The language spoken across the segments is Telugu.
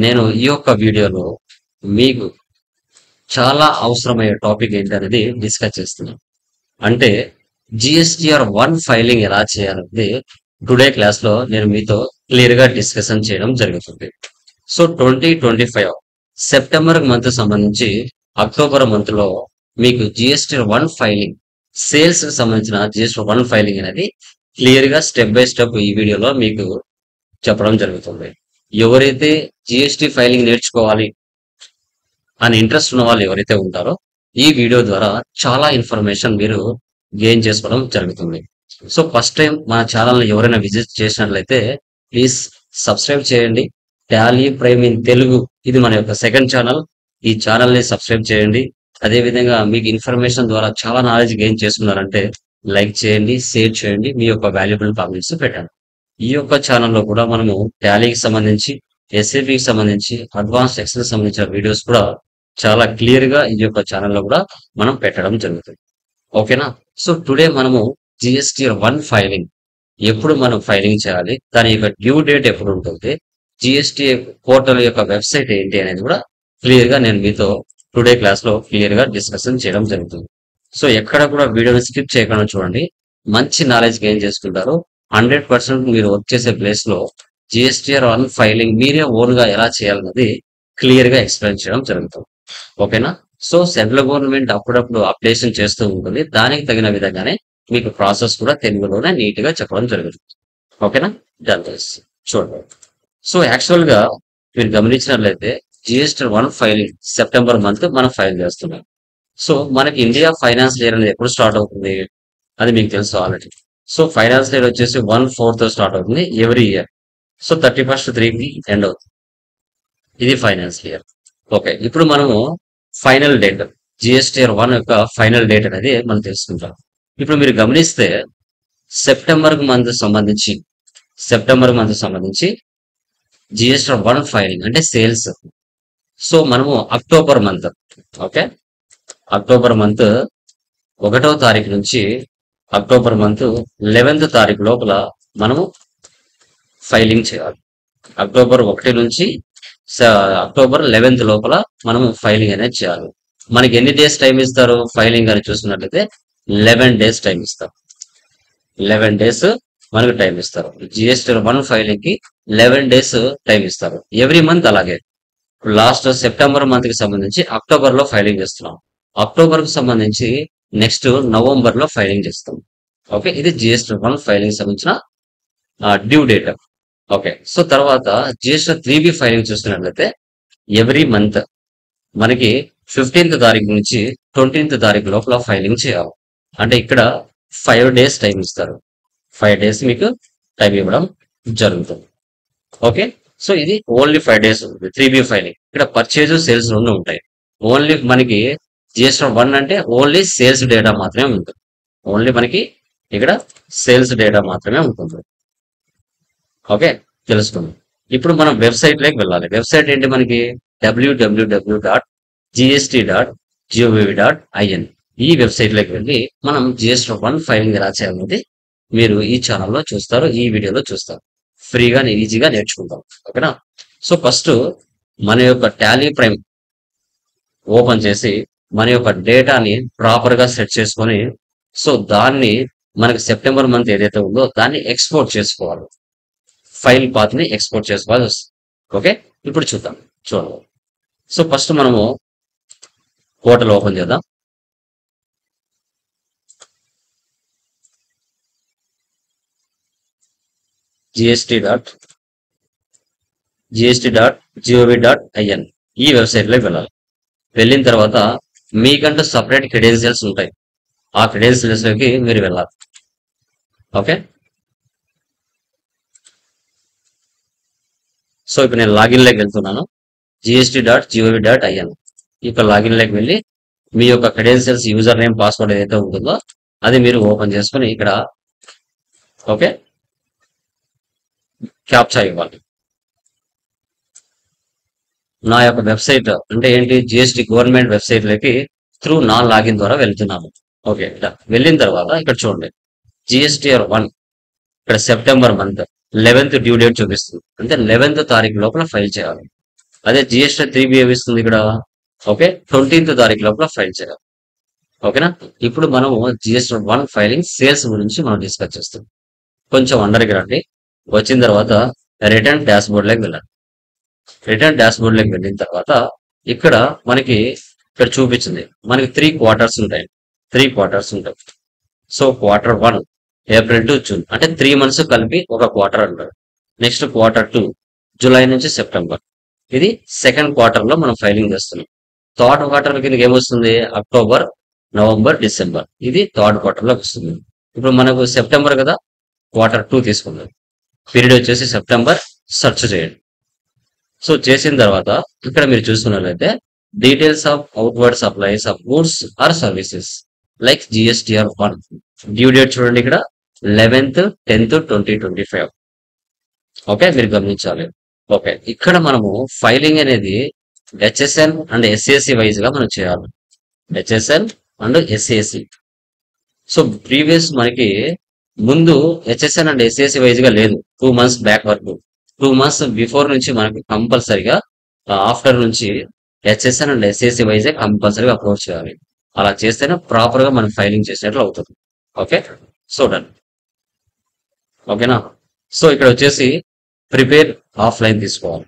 నేను ఈ యొక్క వీడియోలో మీకు చాలా అవసరమయ్యే టాపిక్ ఏంటనేది డిస్కస్ చేస్తున్నాను. అంటే జిఎస్టిఆర్ 1 ఫైలింగ్ ఎలా చేయాలనేది టుడే క్లాస్‌లో నేను మీతో క్లియర్‌గా డిస్కషన్ చేయడం జరుగుతుంది. సో 2025 సెప్టెంబర్ మంత్ సంబంధించి అక్టోబర్ మంత్‌లో మీకు జిఎస్టిఆర్ 1 ఫైలింగ్ సేల్స్‌కి సంబంధించిన జిఎస్టిఆర్ 1 ఫైలింగ్ అనేది క్లియర్‌గా స్టెప్ బై స్టెప్ ఈ వీడియోలో మీకు చెప్పడం జరుగుతుంది. ఎవరైతే జిఎస్టి ఫైలింగ్ నేర్చుకోవాలి అని ఇంట్రెస్ట్ ఉన్న వాళ్ళు ఎవరైతే ఉంటారో ఈ వీడియో ద్వారా చాలా ఇన్ఫర్మేషన్ మీరు గెయిన్ చేసుకోవడం జరుగుతుంది. సో ఫస్ట్ టైం మన ఛానల్ని ఎవరైనా విజిట్ చేసినట్లయితే ప్లీజ్ సబ్స్క్రైబ్ చేయండి. టాలీ ప్రైమ్ ఇన్ తెలుగు ఇది మన యొక్క సెకండ్ ఛానల్. ఈ ఛానల్ని సబ్స్క్రైబ్ చేయండి. అదేవిధంగా మీకు ఇన్ఫర్మేషన్ ద్వారా చాలా నాలెడ్జ్ గెయిన్ చేసుకున్నారంటే లైక్ చేయండి, షేర్ చేయండి, మీ యొక్క వాల్యుబుల్ కామెంట్స్ పెట్టండి. ఈ యొక్క ఛానల్లో కూడా మనము టాలీకి సంబంధించి ఎస్ఏపికి సంబంధించి అడ్వాన్స్ ఎక్సెల్ సంబంధించిన వీడియోస్ కూడా చాలా క్లియర్ గా ఈ యొక్క ఛానల్లో కూడా మనం పెట్టడం జరుగుతుంది. ఓకేనా? సో టుడే మనము జిఎస్టిఆర్ 1 ఫైలింగ్ ఎప్పుడు మనం ఫైలింగ్ చేయాలి, దాని యొక్క డ్యూ డేట్ ఎప్పుడు ఉంటుంది, జిఎస్టి పోర్టల్ యొక్క వెబ్సైట్ ఏంటి అనేది కూడా క్లియర్ గా నేను మీతో టుడే క్లాస్ లో క్లియర్ గా డిస్కషన్ చేయడం జరుగుతుంది. సో ఎక్కడ కూడా వీడియోని స్కిప్ చేయకుండా చూడండి. మంచి నాలెడ్జ్ గెయిన్ చేసుకుంటారు. 100% మీరు వర్క్ చేసే ప్లేస్ లో జిఎస్టిఆర్ 1 ఫైలింగ్ మీరే ఓన్ గా ఎలా చేయాలన్నది క్లియర్ గా ఎక్స్ప్లెయిన్ చేయడం జరుగుతుంది. ఓకేనా? సో సెంట్రల్ గవర్నమెంట్ అప్పుడప్పుడు అప్డేషన్ చేస్తూ ఉంటుంది. దానికి తగిన విధంగానే మీకు ప్రాసెస్ కూడా తెలుగులోనే నీట్ గా చెప్పడం జరుగుతుంది. ఓకేనా? డన్. చూడండి. సో యాక్చువల్ గా మీరు గమనించినట్లయితే జిఎస్టిఆర్ 1 ఫైలింగ్ సెప్టెంబర్ మంత్ మనం ఫైల్ చేస్తున్నాం. సో మనకి ఇండియా ఫైనాన్స్ ఇయర్ అనేది ఎప్పుడు స్టార్ట్ అవుతుంది అది మీకు తెలుసు ఆల్రెడీ. సో ఫైనాన్స్ ఇయర్ వచ్చేసి 1/4 తో స్టార్ట్ అవుతుంది ఎవ్రీ ఇయర్. సో 31st 3కి ఎండ్ అవుతుంది. ఇది ఫైనాన్స్ ఇయర్. ఓకే, ఇప్పుడు మనము ఫైనల్ డేట్ జిఎస్టిఆర్ 1 యొక్క ఫైనల్ డేట్ అనేది మనం తెలుసుకుంటాం. ఇప్పుడు మీరు గమనిస్తే సెప్టెంబర్ మంత్ సంబంధించి జిఎస్టిఆర్ 1 ఫైలింగ్ అంటే సేల్స్. సో మనము October month, okay, October month 1వ తారీఖు నుంచి అక్టోబర్ మంత్ 11th తారీఖు లోపల మనము ఫైలింగ్ చేయాలి. అక్టోబర్ 1 నుంచి అక్టోబర్ 11th లోపల మనము ఫైలింగ్ అనేది చేయాలి. మనకి ఎన్ని డేస్ టైం ఇస్తారు ఫైలింగ్ అని చూసుకున్నట్లయితే 11 డేస్ టైం ఇస్తారు. 11 డేస్ మనకు టైం ఇస్తారు. జిఎస్టిఆర్ 1 ఫైలింగ్ కి 11 డేస్ టైం ఇస్తారు. ఎవ్రీ మంత్ అలాగే. లాస్ట్ సెప్టెంబర్ మంత్ కి సంబంధించి అక్టోబర్ లో ఫైలింగ్ చేస్తున్నాం. అక్టోబర్ కు సంబంధించి నెక్స్ట్ నవంబర్ లో ఫైలింగ్ చేస్తాం. ఓకే, ఇది జిఎస్టిఆర్ 1 ఫైలింగ్ సంబంధించిన డ్యూ డేట్. ఓకే, సో తర్వాత జిఎస్టిఆర్ 3B ఫైలింగ్ చూస్తున్నట్లయితే ఎవ్రీ మంత్ మనకి 15th తారీఖు నుంచి 20th తారీఖు లోపల ఫైలింగ్ చేయాలి. అంటే ఇక్కడ 5 డేస్ టైం ఇస్తారు. 5 డేస్ మీకు టైం ఇవ్వడం జరుగుతుంది. ఓకే, సో ఇది ఓన్లీ 5 డేస్ ఉంటుంది 3B ఫైలింగ్. ఇక్కడ పర్చేజ్ సేల్స్ రెండు ఉంటాయి. ఓన్లీ మనకి జిఎస్టిఆర్ 1 అంటే ఓన్లీ సేల్స్ డేటా మాత్రమే ఉంటుంది. ఓన్లీ మనకి ఇక్కడ సేల్స్ డేటా మాత్రమే ఉంటుంది. ఓకే, తెలుసుకుందాం. ఇప్పుడు మనం వెబ్సైట్ లోకి వెళ్ళాలి. వెబ్సైట్ ఏంటి మనకి www.gst.gov.in. ఈ వెబ్సైట్ లోకి వెళ్ళి మనం జిఎస్టిఆర్ 1 ఫైలింగ్ ఎలా చేయాలనేది మీరు ఈ ఛానల్లో చూస్తారు, ఈ వీడియోలో చూస్తారు. ఫ్రీగా ఈజీగా నేర్చుకుంటాం. ఓకేనా? సో ఫస్ట్ మన యొక్క టాలీ ప్రైమ్ ఓపెన్ చేసి మన యొక్క డేటాని ప్రాపర్ గా సెట్ చేసుకొని, సో దాన్ని మనకి సెప్టెంబర్ మంత్ ఏదైతే ఉందో దాన్ని ఎక్స్పోర్ట్ చేసుకోవాలి. ఫైల్ పాత్ ని ఎక్స్పోర్ట్ చేసుకోవాల్సి వస్తుంది. ఓకే, ఇప్పుడు చూద్దాం. చూడండి. సో ఫస్ట్ మనము పోర్టల్ ఓపెన్ చేద్దాం. gst.gov.in ఈ వెబ్సైట్ లోకి వెళ్ళాలి. వెళ్ళిన తర్వాత మీకంటూ సపరేట్ క్రెడెన్షియల్స్ ఉంటాయి. ఆ క్రెడెన్షియల్స్ లోకి మీరు వెళ్ళాలి. ఓకే, సో ఇప్పుడు నేను లాగిన్ లోకి వెళ్తున్నాను. gst.gov.in ఇక్కడ లాగిన్ లోకి వెళ్ళి మీ యొక్క క్రెడెన్షియల్స్ యూజర్ నేమ్ పాస్వర్డ్ ఏదైతే ఉంటుందో అది మీరు ఓపెన్ చేసుకుని ఇక్కడ ఓకే క్యాప్చా ఇవ్వాలి. నా యొక్క వెబ్సైట్ అంటే ఏంటి, జిఎస్టి గవర్నమెంట్ వెబ్సైట్ లోకి త్రూ నా లాగిన్ ద్వారా వెళ్తున్నాను. ఓకే, వెళ్ళిన తర్వాత ఇక్కడ చూడండి జిఎస్టిఆర్ 1 ఇక్కడ September month 11th due date చూపిస్తుంది. అంటే 11th తారీఖు లోపల ఫైల్ చేయాలి. అదే జిఎస్టీ 3B ఏమిస్తుంది ఇక్కడ? ఓకే, 20th తారీఖు లోపల ఫైల్ చేయాలి. ఓకేనా? ఇప్పుడు మనము జిఎస్టీ 1 ఫైలింగ్ సేల్స్ గురించి మనం డిస్కస్ చేస్తాం. కొంచెం అండర్కి రండి. వచ్చిన తర్వాత రిటర్న్ డాష్ బోర్డ్ లోకి వెళ్ళండి. రిటర్న్ డాష్ బోర్డ్ లోకి వెళ్ళిన తర్వాత ఇక్కడ మనకి ఇక్కడ చూపించింది మనకి 3 క్వార్టర్స్ ఉంటాయి. 3 క్వార్టర్స్ ఉంటాయి. So quarter 1 April to June అంటే 3 months కలిపి ఒక క్వార్టర్ అంటారు. నెక్స్ట్ క్వార్టర్ 2 జూలై నుంచి సెప్టెంబర్. ఇది సెకండ్ క్వార్టర్ లో మనం ఫైలింగ్ చేస్తున్నాం. థర్డ్ క్వార్టర్ కిందకి ఏమొస్తుంది? October, November, December. ఇది థర్డ్ క్వార్టర్ లోకి వస్తుంది. ఇప్పుడు మనకు సెప్టెంబర్ కదా, క్వార్టర్ 2 తీసుకుందాం. పీరియడ్ వచ్చేసి సెప్టెంబర్. సెర్చ్ చేయండి. సో చేసిన తర్వాత ఇక్కడ మీరు చూసుకున్నట్లయితే details of outward supplies of goods or services like GSTR 1 due date చూడండి ఇక్కడ 11th 10th 2025. ఓకే, మీరు గమనించాలి. ఓకే, ఇక్కడ మనము ఫైలింగ్ అనేది హెచ్ఎస్ఎన్ అండ్ ఎస్ఏసి వైజ్ గా మనం చేయాలి. HSN and SAC. So previous మనకి ముందు హెచ్ఎస్ఎన్ అండ్ ఎస్ఏసి వైజ్ గా లేదు. 2 months బ్యాక్ వరకు, 2 months బిఫోర్ నుంచి మనకి కంపల్సరిగా ఆఫ్టర్ నుంచి హెచ్ఎస్ఎన్ అండ్ ఎస్ఏసి వైజ్ కంపల్సరీగా అప్లోడ్ చేయాలి. అలా చేస్తేనే ప్రాపర్ గా మనం ఫైలింగ్ చేసినట్లు అవుతుంది. Okay, so done. ఓకేనా? సో ఇక్కడ వచ్చేసి ప్రిపేర్ ఆఫ్లైన్ తీసుకోవాలి.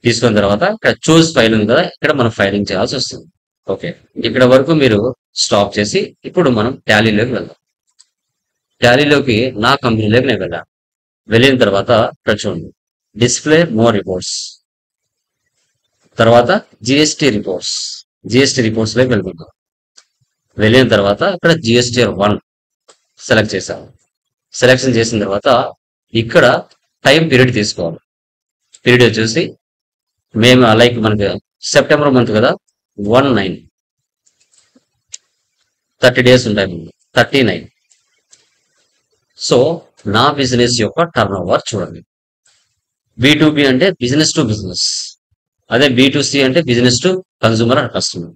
తీసుకున్న తర్వాత ఇక్కడ చూస్ ఫైల్ ఉంది కదా, ఇక్కడ మనం ఫైలింగ్ చేయాల్సి వస్తుంది. ఓకే, ఇక్కడ వరకు మీరు స్టాప్ చేసి ఇప్పుడు మనం టాలీలోకి వెళ్దాం. టాలీలోకి నా కంపెనీలోకి నేను వెళ్ళాను. వెళ్ళిన తర్వాత ఇక్కడ చూడండి డిస్ప్లే మోర్ రిపోర్ట్స్, తర్వాత జిఎస్టీ రిపోర్ట్స్. జిఎస్టీ రిపోర్ట్స్ లోకి వెళ్తున్నాం. వెళ్ళిన తర్వాత ఇక్కడ జిఎస్టీఆర్ 1 సెలెక్ట్ చేశాను. సెలెక్షన్ చేసిన తర్వాత ఇక్కడ టైం పీరియడ్ తీసుకోవాలి. పీరియడ్ వచ్చేసి మేము లైక్ మనకి సెప్టెంబర్ మంత్ కదా, 1/9 30 days ఉంటాయి. 39. సో నా బిజినెస్ యొక్క టర్న్ ఓవర్ చూడండి. B2B అంటే బిజినెస్ టు బిజినెస్, అదే B2C అంటే business to consumer and customer.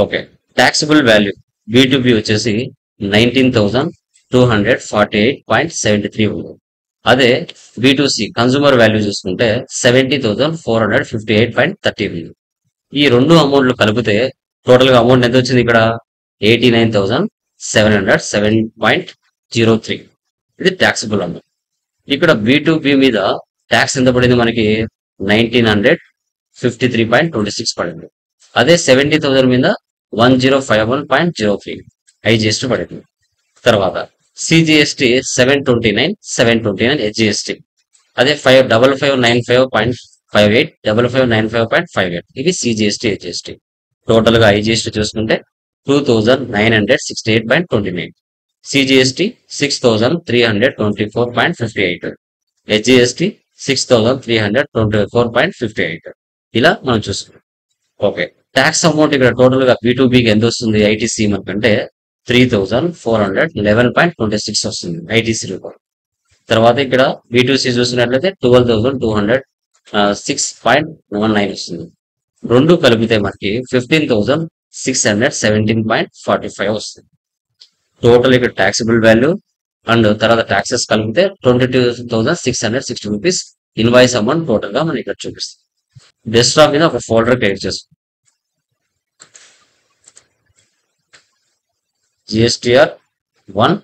Okay, taxable value B2B వచ్చేసి 19,248.73 ఉంది. అదే B2C కన్సూమర్ వాల్యూ చూసుకుంటే 70,458.30 ఉంది. ఈ రెండు అమౌంట్లు కలిపితే టోటల్ గా అమౌంట్ ఎంత వచ్చింది ఇక్కడ? 89,707.03. ఇది టాక్సిబుల్ అమౌంట్. ఇక్కడ B2B మీద ట్యాక్స్ ఎంత పడింది మనకి? 1,953.26 పడింది. అదే 70,000 మీద 1,051.03 ఐజిఎస్టీ పడింది. తర్వాత సిజిఎస్టీ 729 హెచ్జిఎస్టీ. అదే 5595.58 5595.58 ఇది సిజిఎస్టీ హెచ్జిఎస్టీ. టోటల్ గా ఐజిఎస్టీ చూసుకుంటే 2,968.29, సిజిఎస్టీ 6,324.58, హెచ్జిఎస్టీ 6,324.58. ఇలా మనం చూసుకున్నాం. ఓకే, ట్యాక్స్ అమౌంట్ ఇక్కడ టోటల్ గా B2Bకి ఎంత వస్తుంది? ఐటీసీ మనకంటే 3,411.26 వస్తుంది ఐటీసీ రూపాయలు. తర్వాత ఇక్కడ B2C చూసినట్లయితే 12,206.19 వస్తుంది. రెండు కలిపితే మనకి 15,617.45 వస్తుంది. టోటల్ ఇక్కడ టాక్సిబుల్ వాల్యూ అండ్ తర్వాత ట్యాక్సెస్ కలిపితే 22,660 రూపీస్ ఇన్వాయిస్ అమౌంట్ టోటల్ గా మనం ఇక్కడ చూపిస్తాం. డెస్క్టాప్ మీద ఒక ఫోల్డర్ క్రియేట్ చేస్తాం. GSTR 1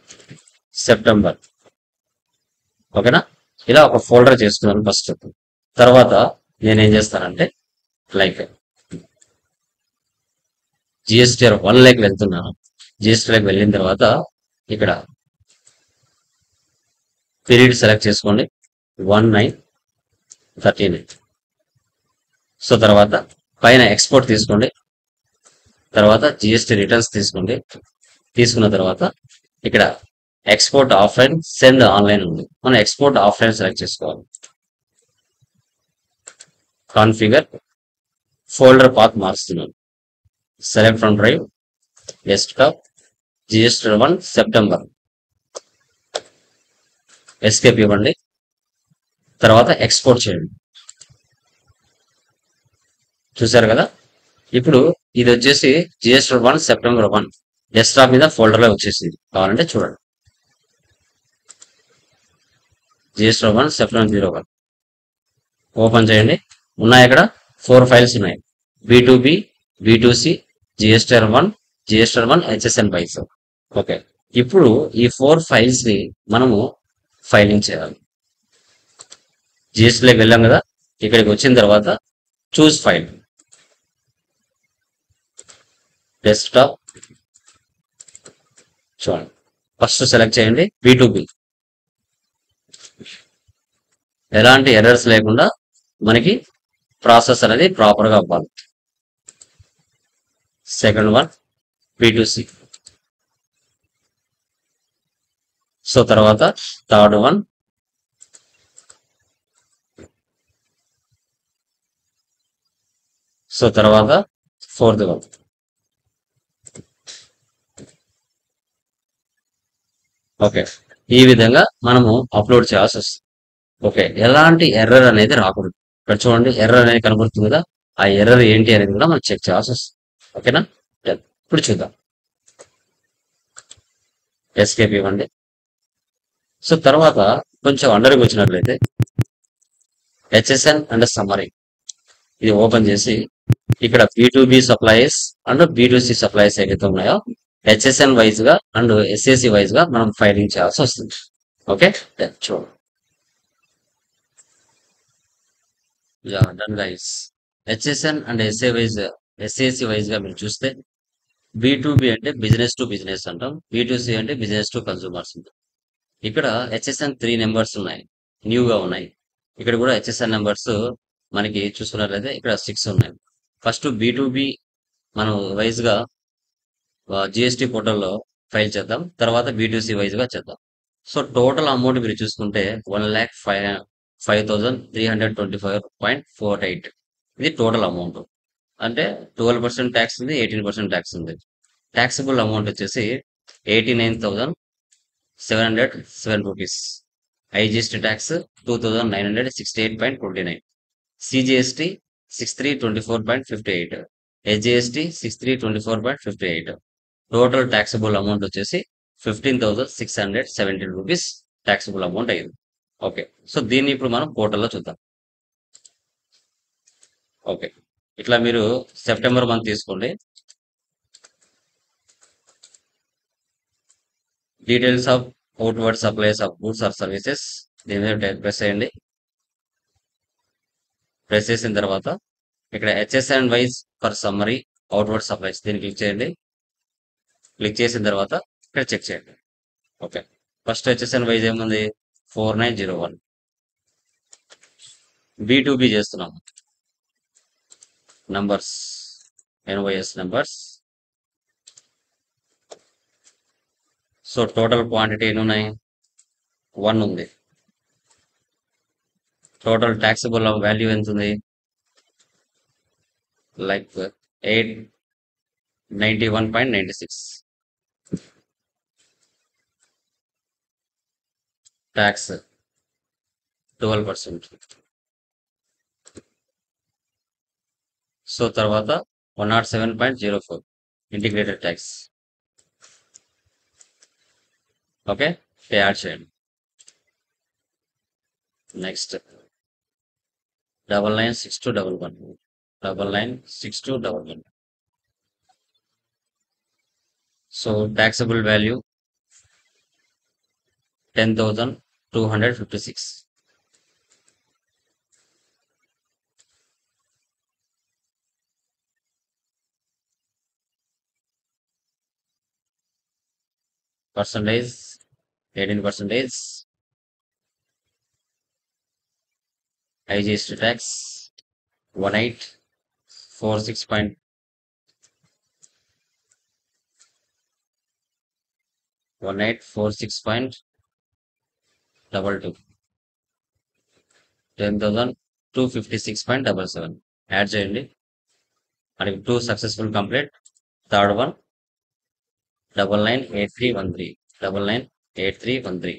September. ఓకేనా? ఇలా ఒక ఫోల్డర్ చేసుకున్నాను ఫస్ట్. తర్వాత నేనేం చేస్తానంటే లైక్ జిఎస్టీఆర్ 1 లోకి వెళ్తున్నాను. జిఎస్టీలోకి వెళ్ళిన తర్వాత ఇక్కడ పీరియడ్ సెలెక్ట్ చేసుకోండి 1939. సో తర్వాత పైన ఎక్స్పోర్ట్ తీసుకోండి. తర్వాత జిఎస్టీ రిటర్న్స్ తీసుకోండి. తీసుకున్న తర్వాత ఇక్కడ ఎక్స్పోర్ట్ ఆఫ్లైన్ సెండ్ ఆన్లైన్ ఉంది. మనం ఎక్స్పోర్ట్ ఆఫ్లైన్ సెలెక్ట్ చేసుకోవాలి. కాన్ఫిగర్ ఫోల్డర్ పాత్ మారుస్తున్నాను. Select from drive desktop GST 1 September. Escape ఇవ్వండి. తర్వాత ఎక్స్పోర్ట్ చేయండి. చూసారు కదా? ఇప్పుడు ఇది వచ్చేసి జిఎస్టీ 1 సెప్టెంబర్ 1 డెస్క్టాప్ మీద ఫోల్డర్ లో వచ్చేసింది. కావాలంటే చూడండి. జిఎస్టీ 1 సెప్టెంబర్ 01 ఓపెన్ చేయండి. ఉన్నాయి ఇక్కడ 4 ఫైల్స్ ఉన్నాయి. బి2బి, బి2సి, జిఎస్టిఆర్1, జిఎస్టిఆర్1 హెచ్ఎస్ఎన్ ఫైల్స్. ఓకే. ఇప్పుడు ఈ 4 ఫైల్స్ ని మనము ఫైలింగ్ చేయాలి. జిఎస్టీలోకి వెళ్ళాం కదా, ఇక్కడికి వచ్చిన తర్వాత చూస్ ఫైల్, డెస్క్టాప్ చూడండి. ఫస్ట్ సెలెక్ట్ చేయండి బి2బి. ఎలాంటి ఎర్రర్స్ లేకుండా మనకి ప్రాసెస్ అనేది ప్రాపర్ గా అవ్వాలి. Second one B2C. సో తర్వాత థర్డ్ వన్, సో తర్వాత ఫోర్త్ వన్. ఓకే. ఈ విధంగా మనము అప్లోడ్ చేయాల్సి వస్తుంది. ఓకే. ఎలాంటి ఎర్రర్ అనేది రాకూడదు. ఇక్కడ చూడండి ఎర్రర్ అనేది కనబడుతుంది కదా, ఆ ఎర్రర్ ఏంటి అనేది కూడా మనం చెక్ చేయాల్సి వస్తుంది. ఓకేనా? Done. ఇప్పుడు చూద్దాం. ఎస్కేప్ ఇవ్వండి. సో తర్వాత కొంచెం అండర్కి వచ్చినట్లయితే హెచ్ఎస్ఎన్ అండ్ సమ్మరీ ఇది ఓపెన్ చేసి ఇక్కడ బి2బి సప్లైస్ అండ్ బి2సి సప్లైస్ ఏవైతే ఉన్నాయో హెచ్ఎస్ఎన్ వైజ్ గా అండ్ ఎస్ఏసి వైజ్ గా మనం ఫైలింగ్ చేయాల్సి వస్తుంది. ఓకే. చూడండి. Done guys. HSN and SAC wise గా మీరు చూస్తే బి2బి అంటే బిజినెస్ టు బిజినెస్ అంటాం, బి2సి అంటే బిజినెస్ టు కన్సూమర్స్ అంటాం. ఇక్కడ హెచ్ఎస్ఎన్ 3 నెంబర్స్ ఉన్నాయి, న్యూగా ఉన్నాయి. ఇక్కడ కూడా హెచ్ఎస్ఎన్ నెంబర్స్ మనకి చూసుకున్నట్లయితే ఇక్కడ 6 ఉన్నాయి. ఫస్ట్ బి2బి మనం వైజ్ గా జిఎస్టి పోర్టల్లో ఫైల్ చేద్దాం, తర్వాత బి2సి వైజ్ గా చేద్దాం. సో టోటల్ అమౌంట్ మీరు చూసుకుంటే 1,05,325.48 ఇది టోటల్ అమౌంట్. అంటే 12% ట్యాక్స్ ఉంది, 18% ట్యాక్స్ ఉంది. ట్యాక్సిబుల్ అమౌంట్ వచ్చేసి 89,707 rupees. IGST tax 2,968.29, CGST 6,324.58, HGST 6,324.58. Total taxable amount వచ్చేసి 15,617 రూపీస్ ట్యాక్సిబుల్ అమౌంట్ అయ్యింది. ఓకే. సో దీన్ని ఇప్పుడు మనం పోర్టల్లో చూద్దాం. ఓకే. ఇట్లా మీరు సెప్టెంబర్ మంత్ తీసుకోండి. Details of outward supplies of goods or services దీని మీద ప్రెస్ చేయండి. ప్రెస్ చేసిన తర్వాత ఇక్కడ HSN wise for summary outward supplies దీన్ని క్లిక్ చేయండి. క్లిక్ చేసిన తర్వాత ఇక్కడ చెక్ చేయండి. ఓకే. ఫస్ట్ హెచ్ఎస్ఎన్ వైజ్ ఏముంది 4901. బి2బి చేస్తున్నాం, numbers NYS numbers. So total quantity ఎన్ని ఉన్నాయి? 1 ఉంది. టోటల్ ట్యాక్సిబుల్ వాల్యూ ఎంత ఉంది? లైక్ 891.96. ట్యాక్స్ 12%. సో తర్వాత 107.04 ఇంటిగ్రేటెడ్ ట్యాక్స్. ఓకే. యాడ్ చేయండి. Next 996211 996211. So taxable value 10,256. Percentage 18%. IGST tax 1846. 1846.22. 10,256.77 add చేయండి. మనకి 2 successful complete. Third one 998313 998313.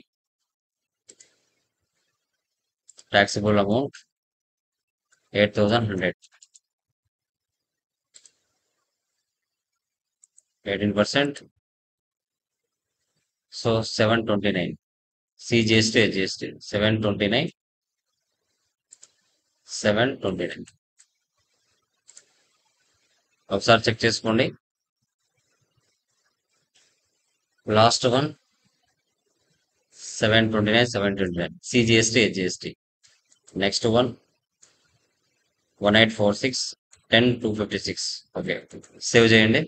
taxable amount 8,100. 18%. So 729. CGST, GST 729. 729. ఒకసారి చెక్ చేసుకోండి. Last one 729, 729. CGST, HGST. Next one 1846, 10256. Okay, save చేయండి.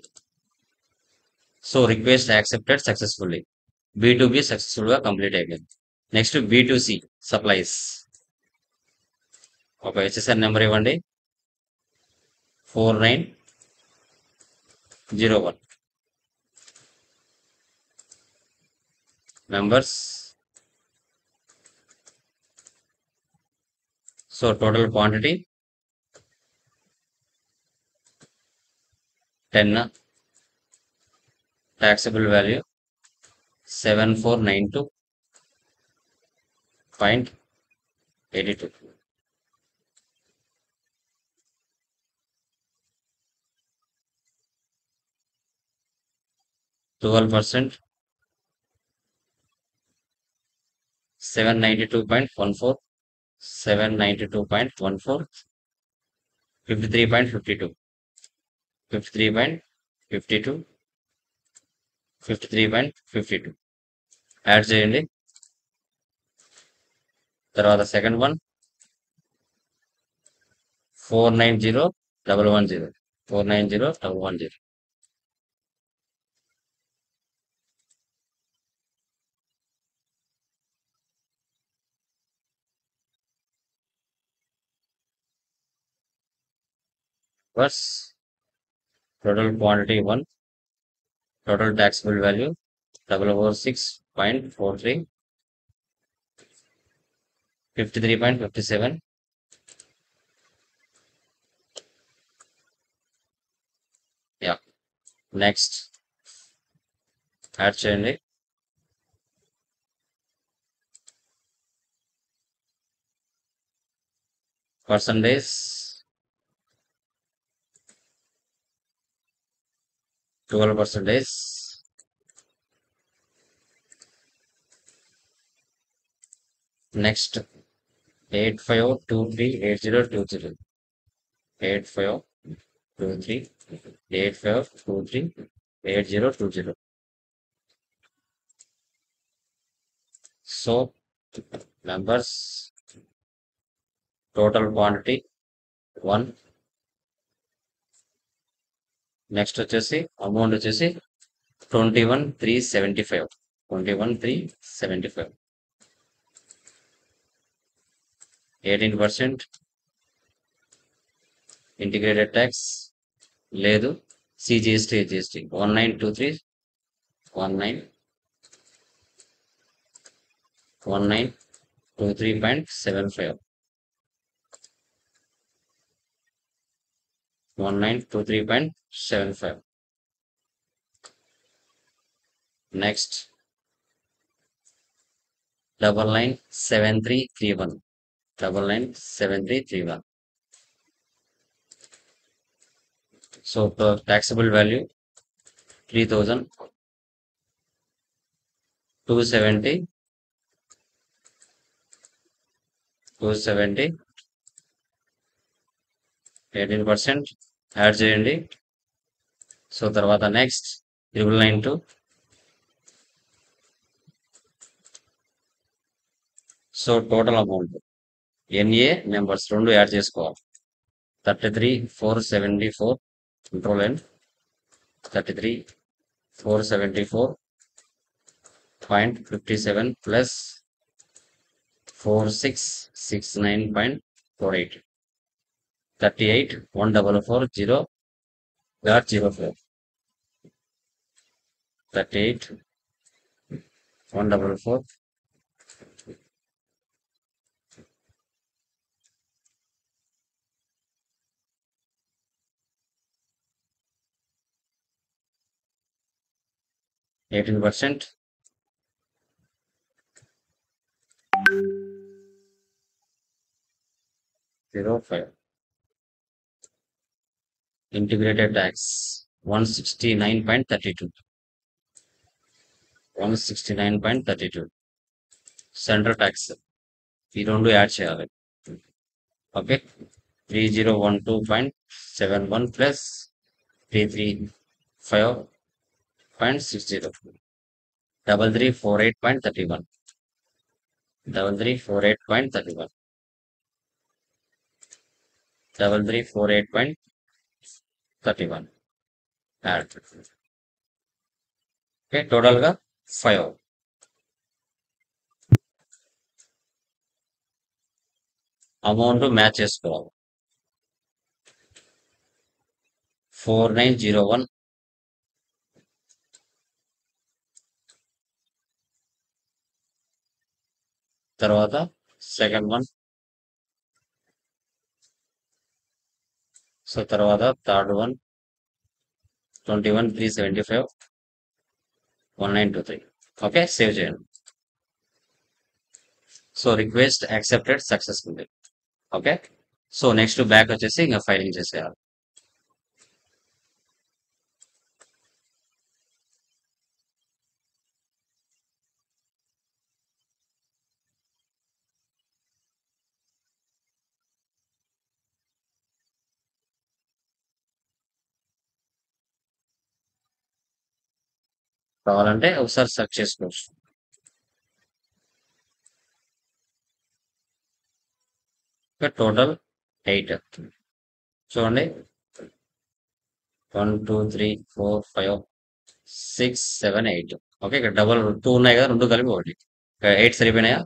So request accepted successfully. B2B successful గా కంప్లీట్ అయిపోయింది. Next B2C supplies. ఒక HSN నెంబర్ ఇవ్వండి. 4901 members. So total quantity 10. taxable value 7492.82. 12%, 792.14, 792.14, 53.52, 53.52, 53.52 add చేయండి. తర్వాత second one 490,110, 490,110. Plus total quantity 1, total taxable value 446.43, 53.57. Yeah, next add చేయండి. Percentage 12%. Next 85238020, 85238020. So members total quantity 1. Next వచ్చేసి అమౌంట్ వచ్చేసి 21,375, 21,375. 18% ఇంటిగ్రేటెడ్ ట్యాక్స్ లేదు. CGST, HGST 1923, 1923.75, 1923.75. Next 997331, 997331. So taxable value 3,270, 270. 18% add చేయండి. సో తర్వాత next 992. So total amount NA numbers 2 add చేసుకోవాలి. 33,474 control N, 33,474.57 plus 4669.48, 38,144.04, 38,144. %, 05. Integrated tax 169.32, 169.32. Central tax ఈ రెండు యాడ్ చేయాలి. Okay 3012.71 plus 335.60 3348.31 3348.31 3348.31 add okay total గా 5 అమౌంట్ మ్యాచ్ చేసుకోవాలి 4901 తర్వాత సెకండ్ వన్ సో తర్వాత థర్డ్ వన్ 21,375,1923 ఓకే సేవ్ చేయండి so request accepted successfully okay so next back వచ్చేసి ఇంకా ఫైలింగ్ చేసేయాలి కావాలంటే ఒకసారి సెర్చ్ చేసుకోవచ్చు టోటల్ 8 చూడండి 1 2 3 4 5 6 7 8 ఓకే ఇక్కడ డబల్ 2 ఉన్నాయి కదా రెండు కలిపి ఒకటి 8 సరిపోయినాయా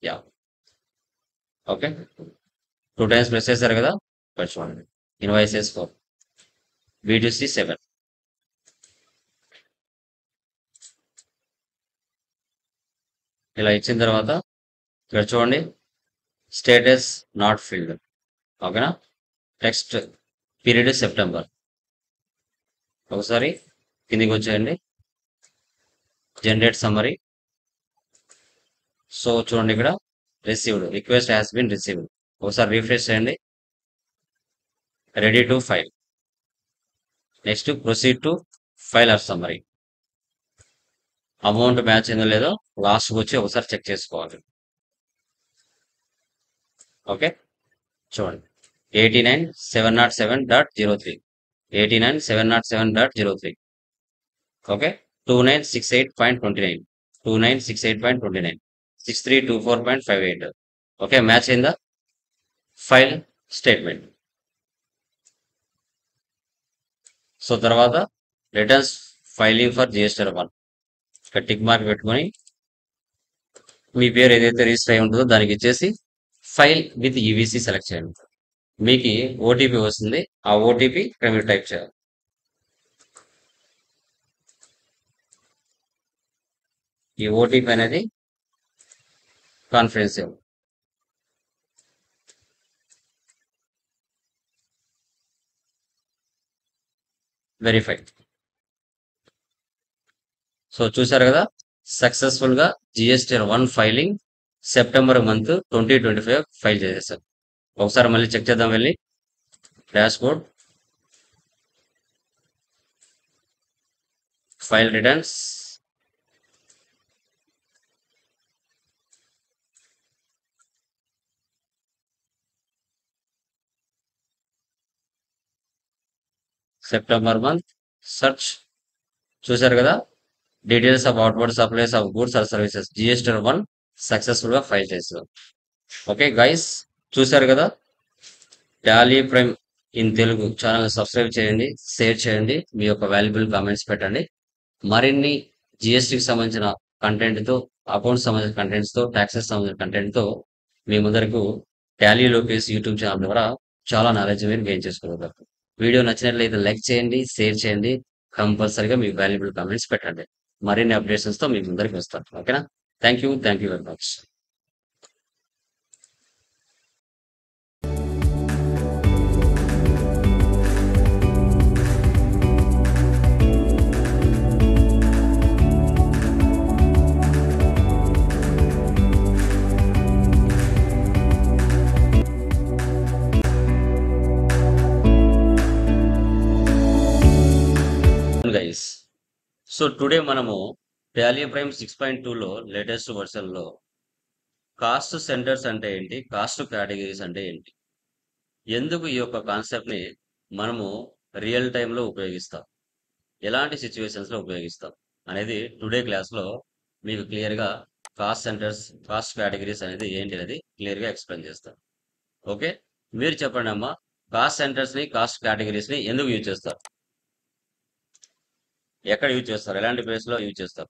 యా ఓకే 2 టైమ్స్ ప్రెస్ చేశారు కదా ఇక్కడ చూడండి ఇన్వాయిసెస్ 4 B2C 7 ఇలా ఇచ్చిన తర్వాత ఇక్కడ చూడండి స్టేటస్ నాట్ ఫిల్డ్ ఓకేనా నెక్స్ట్ పీరియడ్ సెప్టెంబర్ ఒకసారి కిందికి వచ్చేయండి జనరేట్ సమ్మరీ సో చూడండి ఇక్కడ received request has been received ఒకసారి రిఫ్రెష్ చేయండి ready to file next proceed to file or summary amount match అయిందో లేదో లాస్ట్కి వచ్చి ఒకసారి చెక్ చేసుకోవాలి ఓకే చూడండి 89,707.03 89,707.03 ఓకే 2968.29 2968.29 6324.58 ఓకే మ్యాచ్ అయిందా ఫైల్ స్టేట్మెంట్ సో తర్వాత రిటర్న్స్ ఫైలింగ్ ఫర్ జిఎస్టీ 1 ఇక్కడ టిక్ మార్క్ పెట్టుకొని మీ పేరు ఏదైతే రిజిస్టర్ అయి ఉంటుందో దానికి ఇచ్చేసి ఫైల్ విత్ ఈవీసీ సెలెక్ట్ చేయండి మీకు ఓటీపీ వస్తుంది ఆ ఓటీపీ ఇక్కడ మీరు టైప్ చేయాలి ఈ ఓటీపీ అనేది కాన్ఫిడెన్షియల్ వెరిఫై సో చూసారు కదా సక్సెస్ఫుల్ గా GST 1 filing September month 2025 file చేసేసాం ఒకసారి మళ్ళీ చెక్ చేద్దాం వెళ్ళి dashboard file returns September month search చూసారు కదా details of outward supplies of goods or services GST 1 successful గా ఫైల్ చేసాం ఓకే గైస్ చూసారు కదా Tally Prime in Telugu channel subscribe చేయండి షేర్ చేయండి మీ యొక్క వాల్యుబుల్ కామెంట్స్ పెట్టండి మరిన్ని జిఎస్టీకి సంబంధించిన కంటెంట్ తో అకౌంట్ సంబంధించిన కంటెంట్స్ తో ట్యాక్సెస్ సంబంధించిన కంటెంట్ తో మీ ముందరకు టాలీ లోకేష్ యూట్యూబ్ ఛానల్ ద్వారా చాలా నాలెడ్జ్ మీరు గెయిన్ చేసుకోగలరు వీడియో నచ్చినట్లయితే లైక్ చేయండి షేర్ చేయండి కంపల్సరీగా మీ వాల్యుబుల్ కామెంట్స్ పెట్టండి మరిన్ని అప్డేషన్స్ తో మీ ముందరికి వస్తాను ఓకేనా thank you very much guys so today మనము టాలీ ప్రైమ్ 6.2లో లేటెస్ట్ వర్షన్ లో కాస్ట్ సెంటర్స్ అంటే ఏంటి కాస్ట్ కేటగిరీస్ అంటే ఏంటి ఎందుకు ఈ యొక్క కాన్సెప్ట్ ని మనము రియల్ టైమ్ లో ఉపయోగిస్తాం, ఎలాంటి సిచ్యువేషన్స్ లో ఉపయోగిస్తాం అనేది టుడే క్లాస్ లో మీకు క్లియర్ గా కాస్ట్ సెంటర్స్, కాస్ట్ కేటగిరీస్ అనేది ఏంటి అనేది క్లియర్ గా ఎక్స్ప్లెయిన్ చేస్తాం. ఓకే, మీరు చెప్పండి అమ్మా, కాస్ట్ సెంటర్స్ ని, కాస్ట్ కేటగిరీస్ ని ఎందుకు యూజ్ చేస్తారు, ఎక్కడ యూజ్ చేస్తారు, ఎలాంటి ప్లేస్ లో యూజ్ చేస్తారు?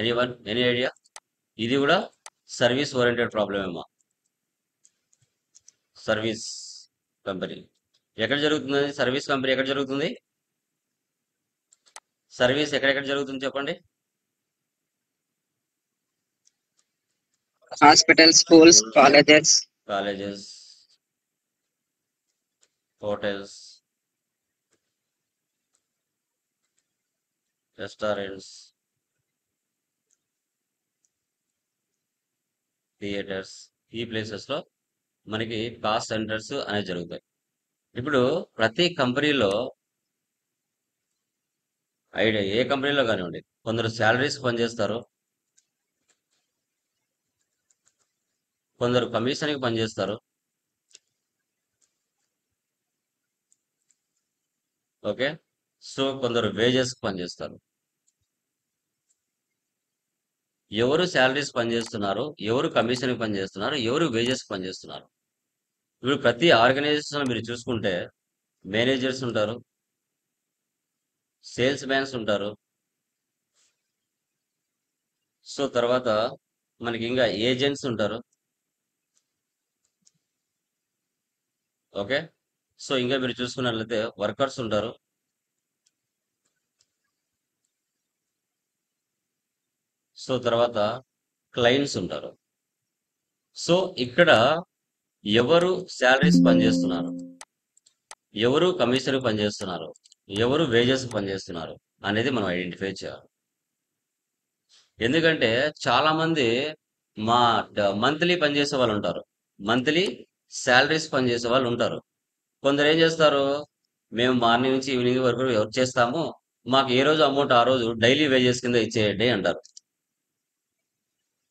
Anyone, any idea? ఇది కూడా సర్వీస్ ఓరియంటెడ్ ప్రాబ్లమ్ ఏమో. సర్వీస్ కంపెనీ ఎక్కడ జరుగుతుంది? సర్వీస్ కంపెనీ ఎక్కడ జరుగుతుంది? సర్వీస్ ఎక్కడెక్కడ జరుగుతుంది చెప్పండి. Hospitals, schools, colleges, colleges, hotels, restaurants, theatres, ఈ ప్లేసెస్ లో మనకి కాస్ట్ సెంటర్స్ అనేవి జరుగుతాయి. ఇప్పుడు ప్రతి కంపెనీలో, ఐడియా ఏ కంపెనీలో కానివ్వండి, కొందరు శాలరీస్ పనిచేస్తారు, కొందరు కమిషన్కి పనిచేస్తారు. ఓకే, సో కొందరు వేజెస్ పనిచేస్తారు. ఎవరు శాలరీస్ పనిచేస్తున్నారు, ఎవరు కమిషన్ పనిచేస్తున్నారు, ఎవరు వేజెస్ పనిచేస్తున్నారు? ఇప్పుడు ప్రతి ఆర్గనైజేషన్ మీరు చూసుకుంటే మేనేజర్స్ ఉంటారు, సేల్స్ మ్యాన్స్ ఉంటారు, సో తర్వాత మనకి ఇంకా ఏజెంట్స్ ఉంటారు. ఓకే, సో ఇంకా మీరు చూసుకున్నట్లయితే వర్కర్స్ ఉంటారు, సో తర్వాత క్లయింట్స్ ఉంటారు. సో ఇక్కడ ఎవరు శాలరీస్ పనిచేస్తున్నారు, ఎవరు కమిషన్ పనిచేస్తున్నారు, ఎవరు వేజెస్ పనిచేస్తున్నారు అనేది మనం ఐడెంటిఫై చేయాలి. ఎందుకంటే చాలా మంది మా మంత్లీ పనిచేసే వాళ్ళు ఉంటారు, మంత్లీ శాలరీస్ పనిచేసే వాళ్ళు ఉంటారు. కొందరు ఏం చేస్తారు, మేము మార్నింగ్ నుంచి ఈవినింగ్ వరకు వర్క్ చేస్తాము, మాకు ఏ రోజు అమౌంట్ ఆ రోజు డైలీ వేజెస్ కింద ఇచ్చేయండి అంటారు.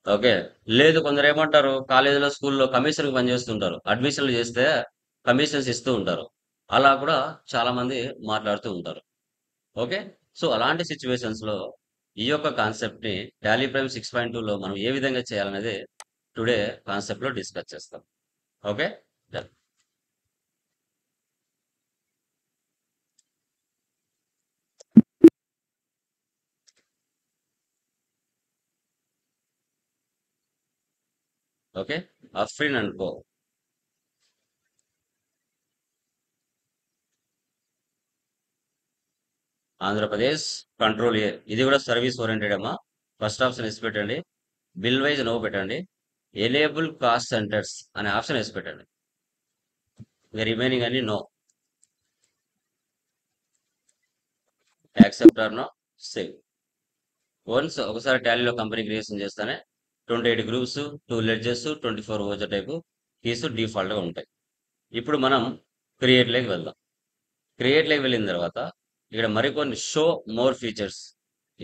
ఓకే, లేదు కొందరు ఏమంటారు, కాలేజీలో స్కూల్లో కమిషన్ పనిచేస్తుంటారు, అడ్మిషన్లు చేస్తే కమిషన్స్ ఇస్తూ ఉంటారు. అలా కూడా చాలా మంది మాట్లాడుతూ ఉంటారు. ఓకే, సో అలాంటి సిచ్యువేషన్స్ లో ఈ యొక్క కాన్సెప్ట్ ని టాలీ ప్రైమ్ 6.2 లో మనం ఏ విధంగా చేయాలనేది టుడే కాన్సెప్ట్ లో డిస్కస్ చేస్తాం. Okay, done. Okay, Afrin and co, Andhra Pradesh, control A, ఇది కూడా సర్వీస్ ఓరియంటెడ్ అమ్మా. ఫస్ట్ ఆప్షన్ వేసి పెట్టండి, బిల్ వైజ్ నో పెట్టండి, ఎనేబుల్ కాస్ట్ సెంటర్స్ అనే ఆప్షన్ వేసి పెట్టండి, రిమైనింగ్ అన్ని no. Accept or no, save. Once ఒకసారి టాలీలో కంపెనీ క్రియేషన్ చేస్తానే 28 groups, 2 ledges, 24 Ozar type keys default గా ఉంటాయి. ఇప్పుడు మనం క్రియేట్ లోకి వెళ్దాం. క్రియేట్ లోకి వెళ్ళిన తర్వాత ఇక్కడ మరికొన్ని షో మోర్ ఫీచర్స్,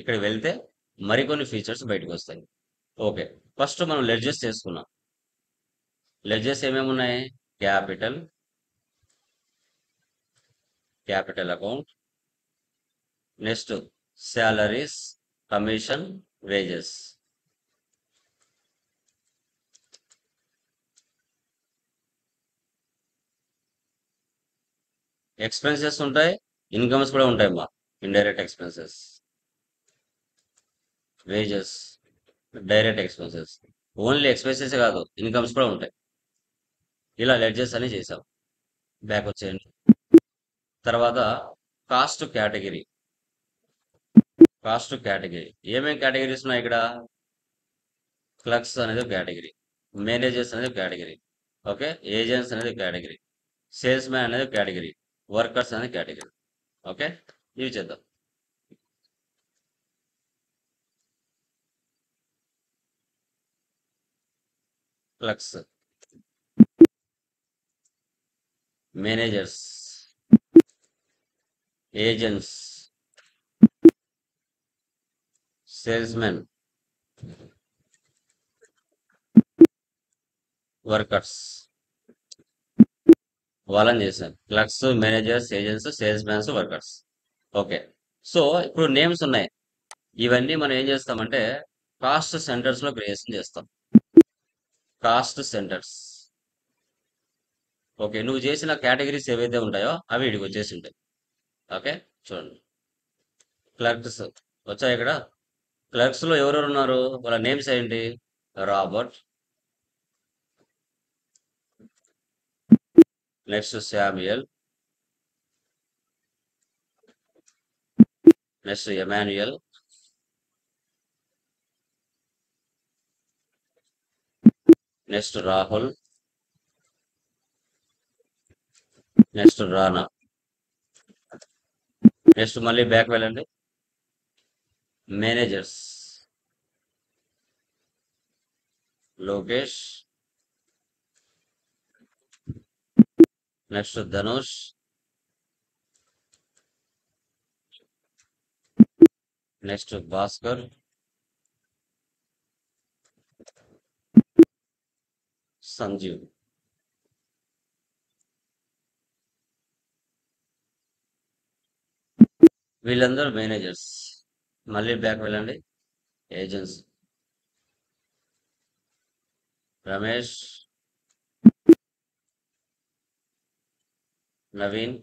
ఇక్కడ వెళ్తే మరికొన్ని ఫీచర్స్ బయటకు వస్తాయి. ఓకే, ఫస్ట్ మనం లెడ్జెస్ చేసుకున్నాం. లెడ్జెస్ ఏమేమి ఉన్నాయి? Capital, capital account, next salaries, commission, wages. Expenses ఉంటాయి, ఇన్కమ్స్ కూడా ఉంటాయి మా, indirect expenses, wages, direct expenses. Only expenses కాదు, ఇన్కమ్స్ కూడా ఉంటాయి. ఇలా లెడ్జెస్ అని చేసాం. బ్యాక్ వచ్చేయండి. తర్వాత కాస్ట్ కేటగిరీ. కాస్ట్ కేటగిరీ ఏమేమి కేటగిరీస్ ఉన్నాయి ఇక్కడ? క్లర్క్స్ అనేది కేటగిరీ, మేనేజర్స్ అనేది కేటగిరీ, ఓకే, ఏజెంట్స్ అనేది కేటగిరీ, సేల్స్ మ్యాన్ అనేది కేటగిరీ, వర్కర్స్ అనేది కేటగిరీ. ఓకే, ఇవి చేద్దాం. Clerks, managers, agents, sales men, workers వాళ్ళని చేశాను. Clerks, managers, agents, sales man's, workers. Okay. So ఇప్పుడు నేమ్స్ ఉన్నాయి. ఇవన్నీ మనం ఏం చేస్తామంటే కాస్ట్ సెంటర్స్ లో క్రియేషన్ చేస్తాం. Cost centres. ఓకే, నువ్వు చేసిన కేటగిరీస్ ఏవైతే ఉంటాయో అవి ఇడికి వచ్చేసి ఉంటాయి. ఓకే, చూడండి. క్లర్క్స్ వచ్చాయి ఇక్కడ. క్లర్క్స్ లో ఎవరెవరు ఉన్నారు, వాళ్ళ నేమ్స్ ఏంటి? Robert, next Samuel, next Emmanuel, next Rahul, next Rana. Next మళ్ళీ బ్యాక్ వెళ్ళండి. Managers Lokesh, next Dhanush, next Bhaskar, Sanjeev. వీళ్ళందరూ మేనేజర్స్. మళ్ళీ బ్యాక్ వెళ్ళండి. ఏజెంట్స్ రమేష్, నవీన్,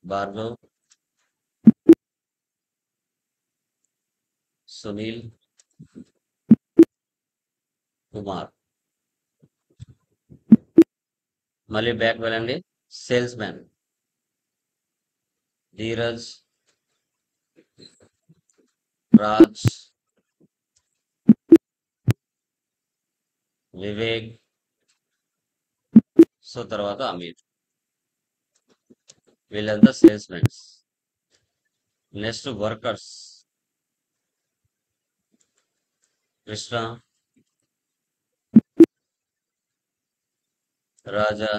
భార్గవ్, సునీల్, కుమార్. మళ్ళీ బ్యాక్ వెళ్ళండి. Salesman Dheeraj, Raj, Vivek. So తర్వాత అమీర్. వీళ్ళంతా sales mens. Next workers Krishna, Raja,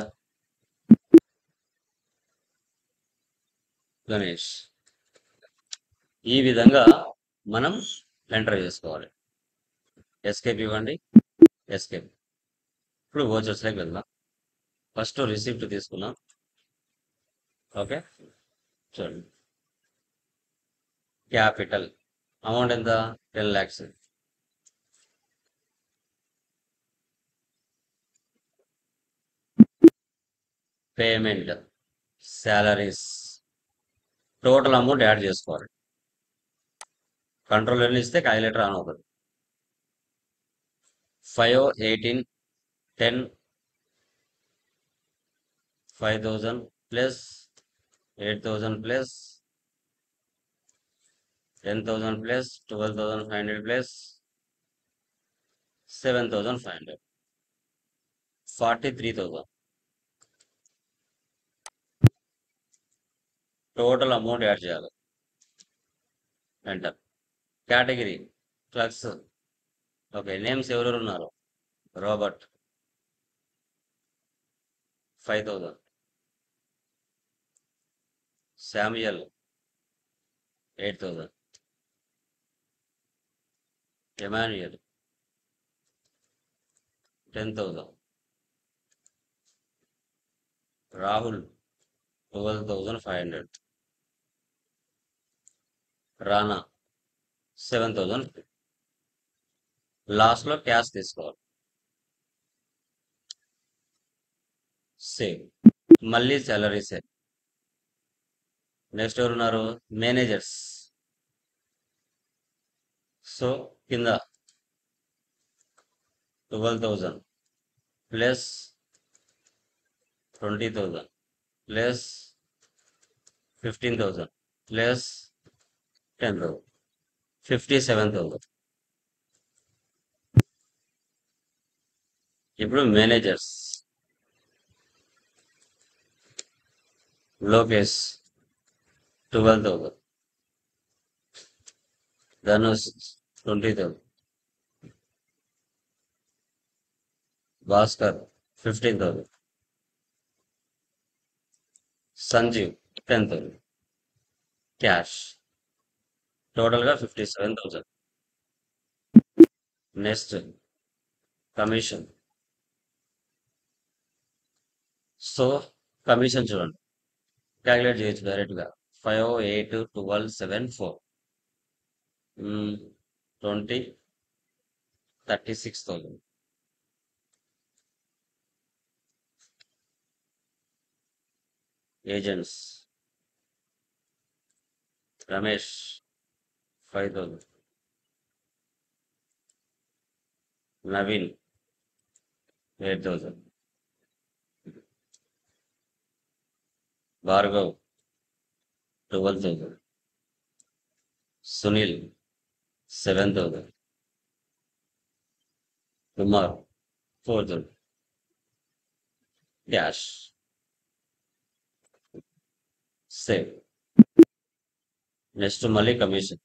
Ganesh. ఈ విధంగా మనం ఎంటర్ చేసుకోవాలి. ఎస్కేప్ ఇవ్వండి. ఎస్కేప్. ఇప్పుడు వోచర్స్లోకి వెళ్దాం. ఫస్ట్ రిసిప్ట్ తీసుకున్నాం. ఓకే, చూడండి. క్యాపిటల్ అమౌంట్ ఎంత? 10 lakhs. Payment salaries. Total amount add చేసుకోవాలి. కంట్రోల్ ఎన్ని ఇస్తే క్యాలిక్యులేటర్ ఆన్ అవుతుంది. 5, 18, 10, 5,000 plus 8,000 plus 10,000 plus 12,500 plus 7,500, 43,000. Total amount add చేయాలి. Enter. Category clerks. Okay, names ఎవరెవరు ఉన్నారు? Robert 5,000, Samuel 8,000, Emmanuel 10,000, Rahul 12,500, Rana 7,000. Last లో క్యాష్ తీసుకోవాలి. సేవ్. మళ్ళీ సాలరీసే. నెక్స్ట్ ఎవరు ఉన్నారు? మేనేజర్స్. సో కింద 12,000 ప్లస్ 20,000 ప్లస్ 15,000 ప్లస్ 10,000, 57,000. ఇప్పుడు మేనేజర్స్ లోకేష్ 12,000, ధనుష్ 20,000, భాస్కర్ 15,000, సంజీవ్ 10,000. క్యాష్ టోటల్గా 57,000. Next commission. సో కమిషన్ చూడండి, క్యాలిక్యులేట్ చేయొచ్చు డైరెక్ట్గా. 5, 8, 12, 7, 4, 20, 36,000. Agents Ramesh 5,000, Naveen 8,000, Bhargav 12,000, Sunil 7,000, Kumar 4,000. Cash save. Next మళ్ళీ commission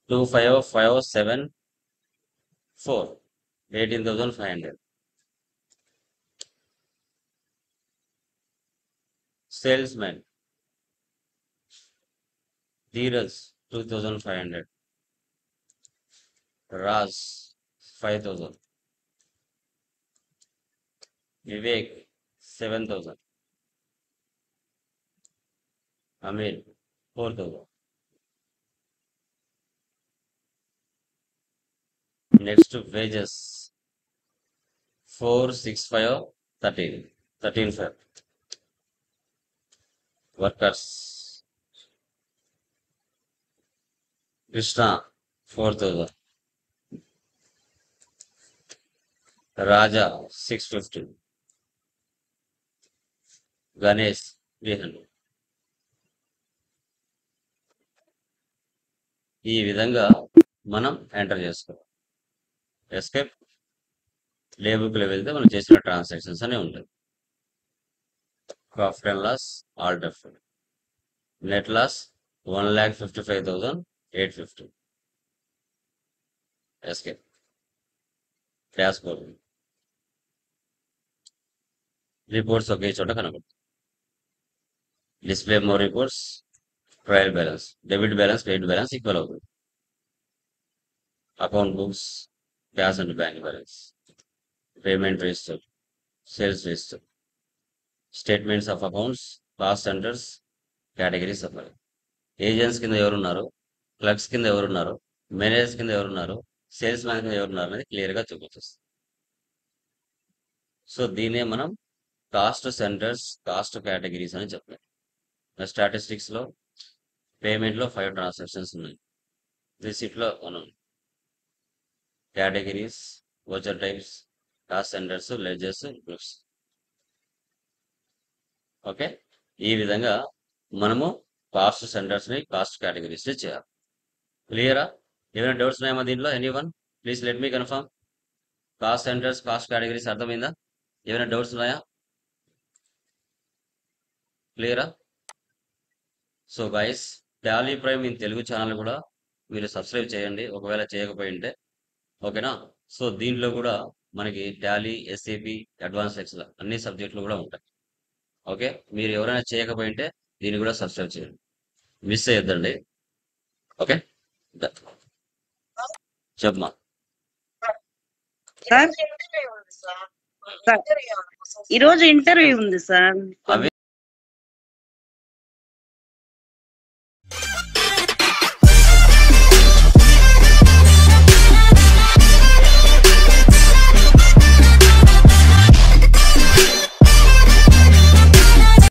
2, 5, 5, 7, 4, 18,500. Salesman Dheeraj 2,500, Raj 5,000, Vivek 7,000, Aamir 4,000. Next wages 4, 6, 5, 13,500. Workers Krishna 4,000, రాజా 650, గణేష్ 300. ఈ విధంగా మనం ఎంటర్ చేసుకోవాలి. ఎస్కేప్ లేబుక్లో వెళ్తే మనం చేసిన ట్రాన్సాక్షన్స్ అనే ఉంటాయి. Profit and loss, all different. Net loss 1,55,850. Escape. Dashboard reports ఒకే చోట కనబడుతుంది. Display more reports, trial balance, debit balance, credit balance equal అవుతుంది. Account books, cash and bank balance, payment register, sales register, statements of accounts, cost centres, categories అవ్వాలి. ఏజెంట్స్ కింద ఎవరున్నారు, క్లర్క్స్ కింద ఎవరున్నారు, మేనేజర్స్ కింద ఎవరున్నారు, సేల్స్ మ్యాన్ కింద ఎవరున్నారు అనేది క్లియర్గా చూపించేస్తుంది. సో దీనే మనం కాస్ట్ సెంటర్స్, కాస్ట్ కేటగిరీస్ అని చెప్పాలి. స్టాటిస్టిక్స్లో పేమెంట్లో 5 ట్రాన్సాక్షన్స్ ఉన్నాయి. రిసిప్ట్లో 1. Categories, voucher types, cost centres, ledgers, groups. Okay, ఈ విధంగా మనము కాస్ట్ సెంటర్స్ని, కాస్ట్ కేటగిరీస్ని చేయాలి. క్లియరా? ఏమైనా డౌట్స్ ఉన్నాయమ్మా దీంట్లో? Anyone please let me confirm. Cost centres, cost categories అర్థమైందా? ఏమైనా డౌట్స్ ఉన్నాయా? క్లియరా? So guys, Tally Prime in Telugu channel కూడా మీరు సబ్స్క్రైబ్ చేయండి ఒకవేళ చేయకపోయింటే. ఓకేనా? సో దీంట్లో కూడా మనకి టాలీ, ఎస్ఏపి, అడ్వాన్స్ ఎక్సెల్ అన్ని సబ్జెక్టులు కూడా ఉంటాయి. ఓకే, మీరు ఎవరైనా చేయకపోయింటే దీన్ని కూడా సబ్స్క్రైబ్ చేయండి, మిస్ అయ్యొద్దండి. ఓకే, చెప్పమా. సార్ ఈరోజు ఇంటర్వ్యూ ఉంది సార్. అవి